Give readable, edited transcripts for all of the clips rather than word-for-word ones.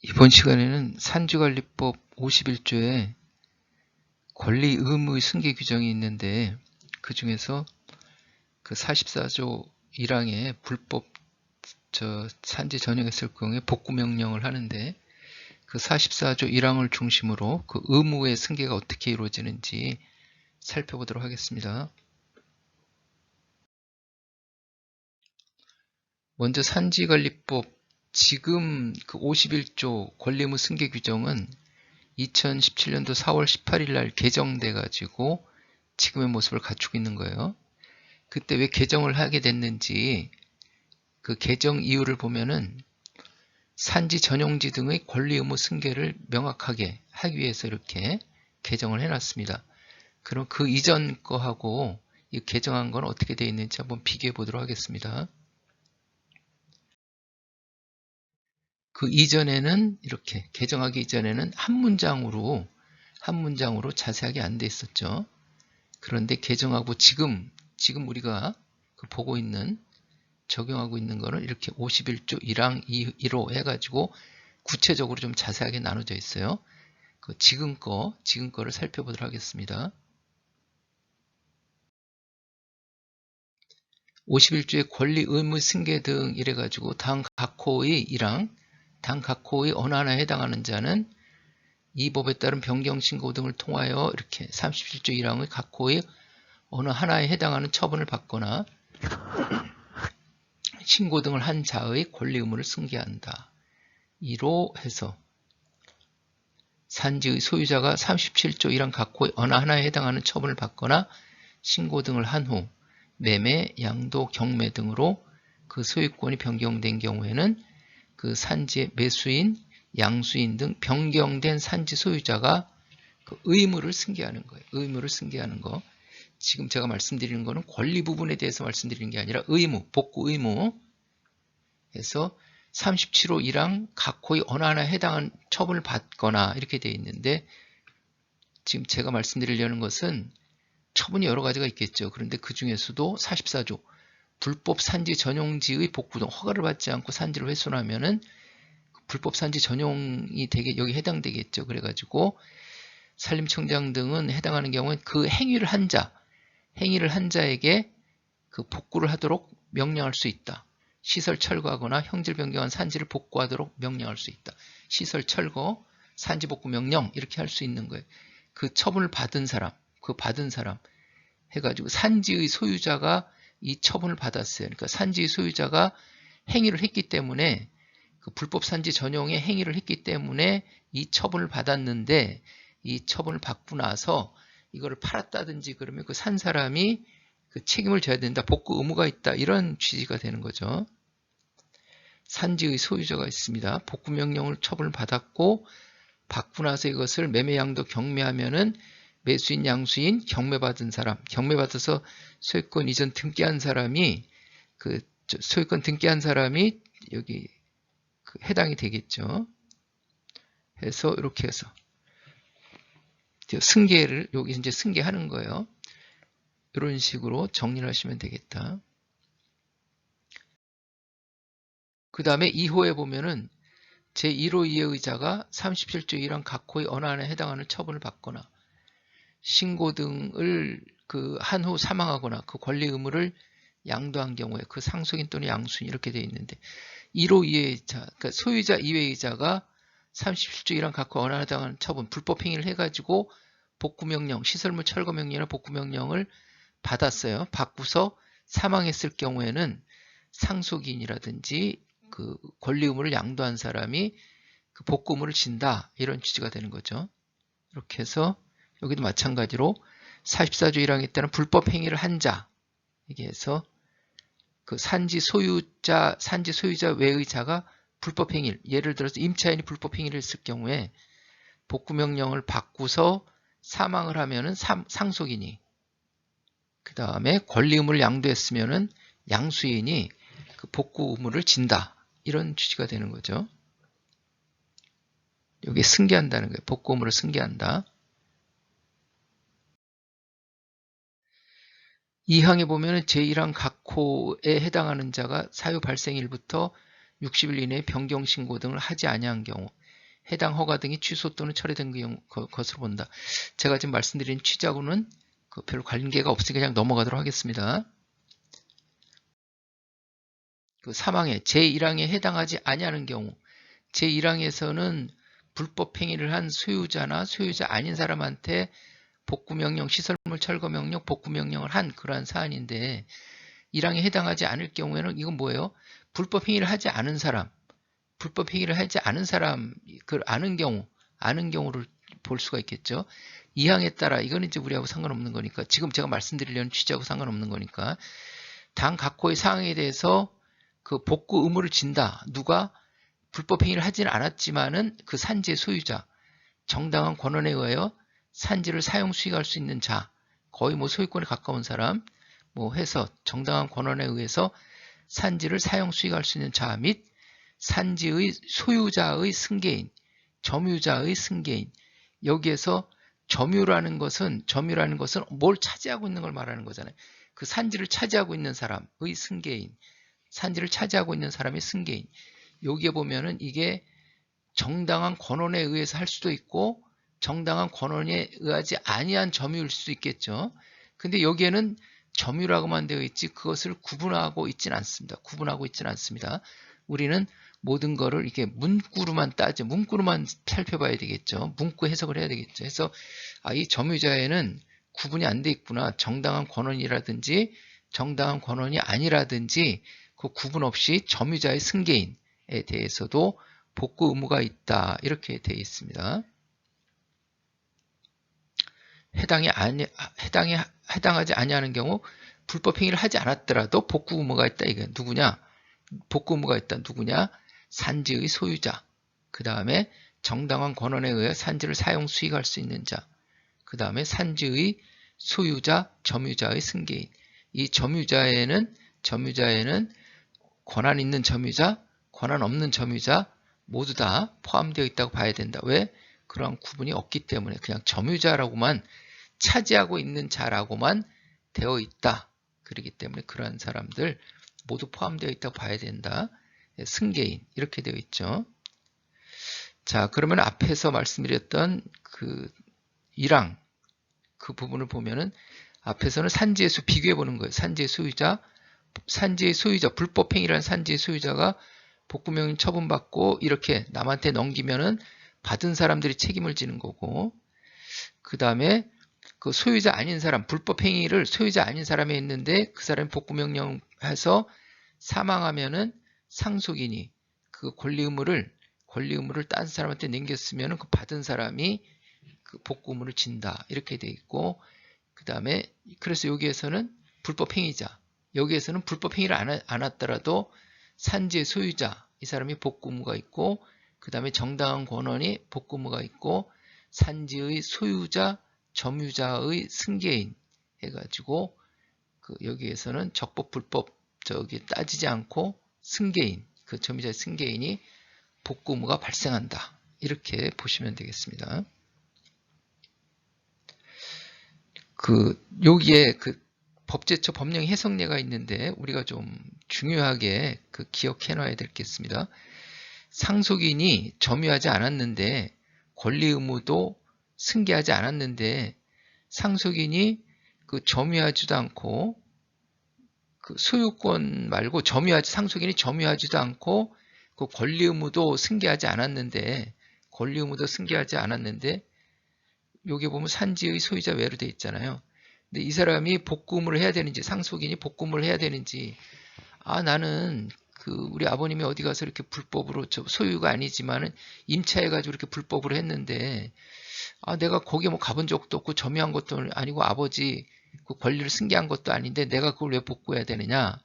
이번 시간에는 산지관리법 51조에 권리 의무의 승계 규정이 있는데 그 중에서 그 44조 1항에 불법 산지 전역했을 경우에 복구 명령을 하는데 그 44조 1항을 중심으로 그 의무의 승계가 어떻게 이루어지는지 살펴보도록 하겠습니다. 먼저 산지관리법 지금 그 51조 권리의무 승계 규정은 2017년도 4월 18일 날 개정돼 가지고 지금의 모습을 갖추고 있는 거예요. 그때 왜 개정을 하게 됐는지 그 개정 이유를 보면은 산지 전용지 등의 권리 의무 승계를 명확하게 하기 위해서 이렇게 개정을 해놨습니다. 그럼 그 이전 거하고 이 개정한 건 어떻게 되어 있는지 한번 비교해 보도록 하겠습니다. 그 이전에는 이렇게 개정하기 이전에는 한 문장으로 자세하게 안 돼 있었죠. 그런데 개정하고 지금 우리가 보고 있는 적용하고 있는 거는 이렇게 51조 1항 1호 해가지고 구체적으로 좀 자세하게 나눠져 있어요. 그 지금 거를 살펴보도록 하겠습니다. 51조의 권리, 의무, 승계 등 이래가지고 당 각 호의 1항, 당 각 호의 어느 하나에 해당하는 자는 이 법에 따른 변경 신고 등을 통하여 이렇게 37조 1항의 각 호의 어느 하나에 해당하는 처분을 받거나 신고 등을 한 자의 권리 의무를 승계한다. 이로 해서 산지의 소유자가 37조 1항 각 호의 어느 하나에 해당하는 처분을 받거나 신고 등을 한 후 매매, 양도, 경매 등으로 그 소유권이 변경된 경우에는 그 산지의 매수인, 양수인 등 변경된 산지 소유자가 그 의무를 승계하는 거예요. 의무를 승계하는 거. 지금 제가 말씀드리는 거는 권리 부분에 대해서 말씀드리는 게 아니라 의무, 복구 의무. 해서 37호 1항 각 호의 어느 하나에 해당하는 처분을 받거나 이렇게 되어 있는데 지금 제가 말씀드리려는 것은 처분이 여러 가지가 있겠죠. 그런데 그 중에서도 44조 불법 산지 전용지의 복구 등 허가를 받지 않고 산지를 훼손하면은 불법 산지 전용이 되게 여기 해당되겠죠. 그래가지고 산림청장 등은 해당하는 경우에 그 행위를 한 자에게 그 복구를 하도록 명령할 수 있다. 시설 철거하거나 형질 변경한 산지를 복구하도록 명령할 수 있다. 시설 철거, 산지 복구 명령 이렇게 할 수 있는 거예요. 그 처분을 받은 사람, 해가지고 산지의 소유자가 이 처분을 받았어요. 그러니까 산지의 소유자가 행위를 했기 때문에 그 불법 산지 전용의 행위를 했기 때문에 이 처분을 받았는데 이 처분을 받고 나서 이거를 팔았다든지 그러면 그 산 사람이 그 책임을 져야 된다. 복구 의무가 있다. 이런 취지가 되는 거죠. 산지의 소유자가 있습니다. 복구 명령을 처분을 받았고 받고 나서 이것을 매매, 양도, 경매하면은 매수인, 양수인, 경매받은 사람, 경매받아서 소유권 이전 등기한 사람이 그 소유권 등기한 사람이 여기 그 해당이 되겠죠. 해서 이렇게 해서 승계를 여기 이제 승계하는 거예요. 이런 식으로 정리를 하시면 되겠다. 그 다음에 2호에 보면은 제1호 이해의자가 37조 1항 각 호의 어느 하나에 해당하는 처분을 받거나 신고 등을 그 한 후 사망하거나 그 권리 의무를 양도한 경우에 그 상속인 또는 양수인 이렇게 되어 있는데 1호 이해의자, 그러니까 소유자 이해의자가 37조 1항 각 호 어느 하나에 해당하는 처분, 불법 행위를 해가지고 복구명령, 시설물 철거명령이나 복구명령을 받았어요. 받고서 사망했을 경우에는 상속인이라든지 그 권리 의무를 양도한 사람이 그 복구 의무를 진다. 이런 취지가 되는 거죠. 이렇게 해서 여기도 마찬가지로 44조 1항에 따른 불법 행위를 한 자, 이게 해서 그 산지 소유자 외의 자가 불법 행위를, 예를 들어서 임차인이 불법 행위를 했을 경우에 복구 명령을 받고서 사망을 하면은 상속인이, 그 다음에 권리 의무를 양도했으면은 양수인이 그 복구 의무를 진다. 이런 취지가 되는 거죠. 여기 승계한다는 거예요. 복구 의무를 승계한다. 2항에 보면 제1항 각 호에 해당하는 자가 사유 발생일부터 60일 이내에 변경 신고 등을 하지 아니한 경우 해당 허가 등이 취소 또는 철회된 것으로 본다. 제가 지금 말씀드린 취지하고는 별로 관계가 없으니까 그냥 넘어가도록 하겠습니다. 그 3항에 제1항에 해당하지 아니하는 경우, 제1항에서는 불법 행위를 한 소유자나 소유자 아닌 사람한테 복구명령, 시설물 철거명령, 복구명령을 한 그러한 사안인데 1항에 해당하지 않을 경우에는 이건 뭐예요? 불법 행위를 하지 않은 사람, 불법 행위를 하지 않은 사람, 그 아는 경우를 볼 수가 있겠죠. 2항에 따라 이거는 이제 우리하고 상관없는 거니까 지금 제가 말씀드리려는 취지하고 상관없는 거니까 당 각호의 사항에 대해서 그 복구 의무를 진다. 누가 불법 행위를 하지는 않았지만은 그 산지의 소유자, 정당한 권한에 의하여 산지를 사용 수익할 수 있는 자, 거의 뭐 소유권에 가까운 사람, 뭐 해서 정당한 권한에 의해서 산지를 사용 수익할 수 있는 자 및 산지의 소유자의 승계인, 점유자의 승계인. 여기에서 점유라는 것은 뭘 차지하고 있는 걸 말하는 거잖아요. 그 산지를 차지하고 있는 사람의 승계인, 산지를 차지하고 있는 사람의 승계인. 여기에 보면은 이게 정당한 권한에 의해서 할 수도 있고 정당한 권한에 의하지 아니한 점유일 수도 있겠죠. 근데 여기에는 점유라고만 되어 있지 그것을 구분하고 있지는 않습니다. 우리는 모든 거를 이렇게 문구로만 살펴봐야 되겠죠. 문구 해석을 해야 되겠죠. 그래서 이 점유자에는 구분이 안 돼 있구나. 정당한 권한이라든지 정당한 권한이 아니라든지 그 구분 없이 점유자의 승계인에 대해서도 복구 의무가 있다. 이렇게 되어 있습니다. 해당하지 아니하는 경우 불법 행위를 하지 않았더라도 복구 의무가 있다. 이게 누구냐? 복구 의무가 있다. 누구냐? 산지의 소유자. 그 다음에 정당한 권한에 의해 산지를 사용 수익할 수 있는 자. 그 다음에 산지의 소유자, 점유자의 승계인. 이 점유자에는 권한 있는 점유자, 권한 없는 점유자 모두 다 포함되어 있다고 봐야 된다. 왜? 그러한 구분이 없기 때문에 그냥 점유자라고만 차지하고 있는 자라고만 되어 있다. 그렇기 때문에 그러한 사람들 모두 포함되어 있다고 봐야 된다. 승계인 이렇게 되어 있죠. 자, 그러면 앞에서 말씀드렸던 그 1항 그 부분을 보면은 앞에서는 산지의 수 비교해 보는 거예요. 산지의 소유자, 불법 행위라는 산지의 소유자가 복구명령 처분받고 이렇게 남한테 넘기면은 받은 사람들이 책임을 지는 거고, 그 다음에 그 소유자 아닌 사람, 불법 행위를 소유자 아닌 사람이 했는데 그 사람이 복구명령 해서 사망하면은 상속인이 그 권리 의무를 딴 사람한테 넘겼으면은 그 받은 사람이 그 복구 의무를 진다. 이렇게 돼 있고, 그 다음에 그래서 여기에서는 불법 행위자, 여기에서는 불법 행위를 안 했더라도 산지의 소유자, 이 사람이 복구 의무가 있고, 그 다음에 정당한 권한이 복구 의무가 있고, 산지의 소유자, 점유자의 승계인 해가지고 여기에서는 적법, 불법 따지지 않고 승계인, 그 점유자의 승계인이 복구 의무가 발생한다. 이렇게 보시면 되겠습니다. 여기에 법제처 법령 해석례가 있는데 우리가 좀 중요하게 기억해 놔야 될 게 있습니다. 상속인이 점유하지 않았는데 권리 의무도 승계하지 않았는데 상속인이 점유하지도 않고 소유권 말고 상속인이 점유하지도 않고 그 권리 의무도 승계하지 않았는데 여기 보면 산지의 소유자 외로 되어 있잖아요. 근데 이 사람이 복구 의무를 해야 되는지, 상속인이 복구 의무를 해야 되는지, 나는 우리 아버님이 어디 가서 이렇게 불법으로 소유가 아니지만은 임차해가지고 이렇게 불법으로 했는데, 내가 거기에 뭐 가본 적도 없고 점유한 것도 아니고 아버지 그 권리를 승계한 것도 아닌데 내가 그걸 왜 복구해야 되느냐,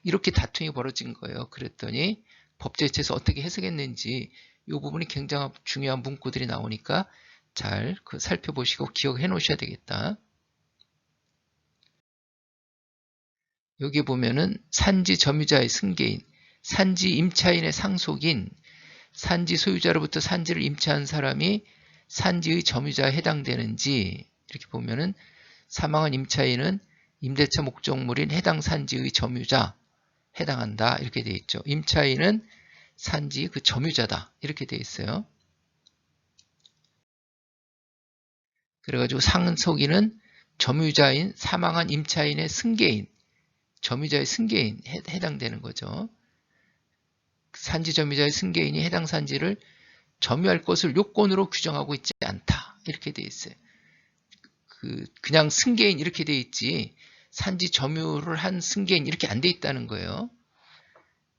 이렇게 다툼이 벌어진 거예요. 그랬더니 법제처에서 어떻게 해석했는지 이 부분이 굉장히 중요한 문구들이 나오니까 잘 살펴보시고 기억해 놓으셔야 되겠다. 여기 보면은 산지 점유자의 승계인, 산지 임차인의 상속인, 산지 소유자로부터 산지를 임차한 사람이 산지의 점유자에 해당되는지, 이렇게 보면은 사망한 임차인은 임대차 목적물인 해당 산지의 점유자 해당한다. 이렇게 되어 있죠. 임차인은 산지 점유자다. 이렇게 되어 있어요. 그래가지고 상속인은 점유자인 사망한 임차인의 승계인, 점유자의 승계인 해당되는 거죠. 산지 점유자의 승계인이 해당 산지를 점유할 것을 요건으로 규정하고 있지 않다. 이렇게 돼 있어요. 그냥 승계인 이렇게 돼 있지 산지 점유를 한 승계인 이렇게 안 돼 있다는 거예요.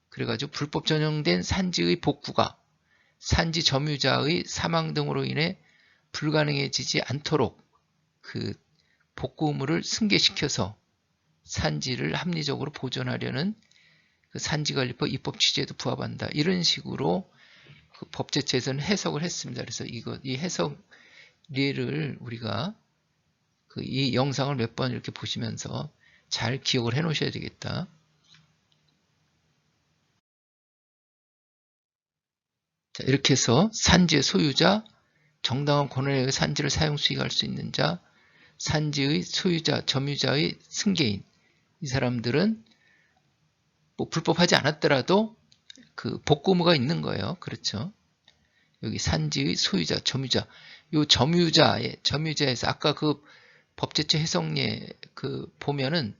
그래가지고 불법 전용된 산지의 복구가 산지 점유자의 사망 등으로 인해 불가능해지지 않도록 그 복구 의무를 승계시켜서 산지를 합리적으로 보존하려는 그 산지관리법 입법 취지에도 부합한다. 이런 식으로 그 법제처에서는 해석을 했습니다. 그래서 이 해석 예를 우리가 이 영상을 몇 번 이렇게 보시면서 잘 기억을 해 놓으셔야 되겠다. 자, 이렇게 해서 산지의 소유자, 정당한 권한에 의해 산지를 사용 수익할 수 있는 자, 산지의 소유자, 점유자의 승계인, 이 사람들은 뭐 불법하지 않았더라도 그 복구 의무가 있는 거예요. 그렇죠? 여기 산지의 소유자, 점유자, 요 점유자에서 아까 그 법제처 해석례 보면은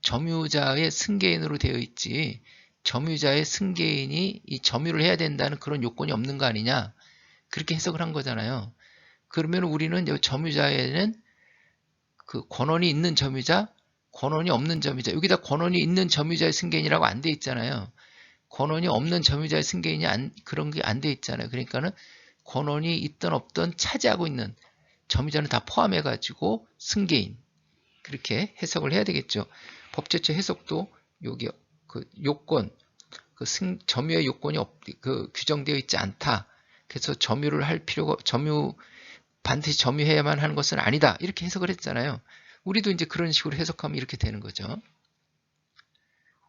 점유자의 승계인으로 되어 있지 점유자의 승계인이 이 점유를 해야 된다는 그런 요건이 없는 거 아니냐 그렇게 해석을 한 거잖아요. 그러면 우리는 여기 점유자에는 그 권한이 있는 점유자, 권한이 없는 점유자, 여기다 권한이 있는 점유자의 승계인이라고 안 돼 있잖아요. 권한이 없는 점유자의 승계인이 그런 게 안 돼 있잖아요. 그러니까는 권한이 있든 없든 차지하고 있는 점유자는 다 포함해 가지고 승계인 그렇게 해석을 해야 되겠죠. 법제처 해석도 여기 그 요건 점유의 요건이 규정되어 있지 않다. 그래서 점유를 할 필요가 반드시 점유해야만 하는 것은 아니다. 이렇게 해석을 했잖아요. 우리도 이제 그런 식으로 해석하면 이렇게 되는 거죠.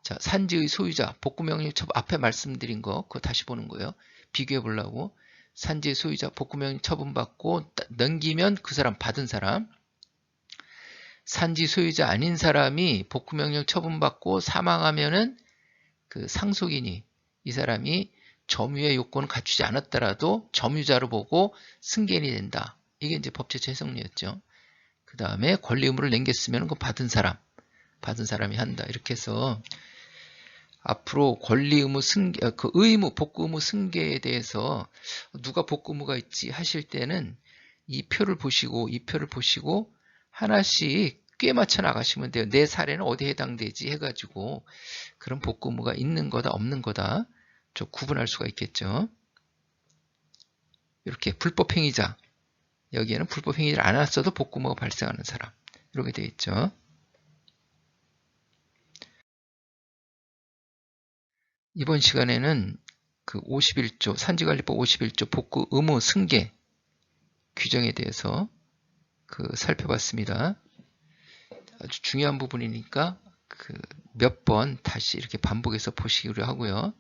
자, 산지의 소유자, 복구명령 앞에 말씀드린 거 그거 다시 보는 거예요. 비교해 보려고. 산지의 소유자, 복구명령 처분받고 넘기면 그 사람 받은 사람. 산지 소유자 아닌 사람이 복구명령 처분받고 사망하면은 그 상속인이 이 사람이 점유의 요건을 갖추지 않았더라도 점유자로 보고 승계인이 된다. 이게 이제 법제처 해석례였죠. 그 다음에 권리 의무를 남겼으면 그 받은 사람이 한다. 이렇게 해서 앞으로 권리 의무 승계, 그 의무, 복구 의무 승계에 대해서 누가 복구 의무가 있지 하실 때는 이 표를 보시고 하나씩 꽤 맞춰 나가시면 돼요. 내 사례는 어디에 해당되지 해가지고 그런 복구 의무가 있는 거다 없는 거다 좀 구분할 수가 있겠죠. 이렇게 불법 행위자 여기에는 불법 행위를 안 했어도 복구 의무가 발생하는 사람 이렇게 되어 있죠. 이번 시간에는 그 51조 산지관리법 51조 복구 의무 승계 규정에 대해서 살펴봤습니다. 아주 중요한 부분이니까 몇 번 다시 이렇게 반복해서 보시기로 하고요.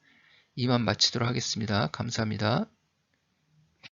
이만 마치도록 하겠습니다. 감사합니다.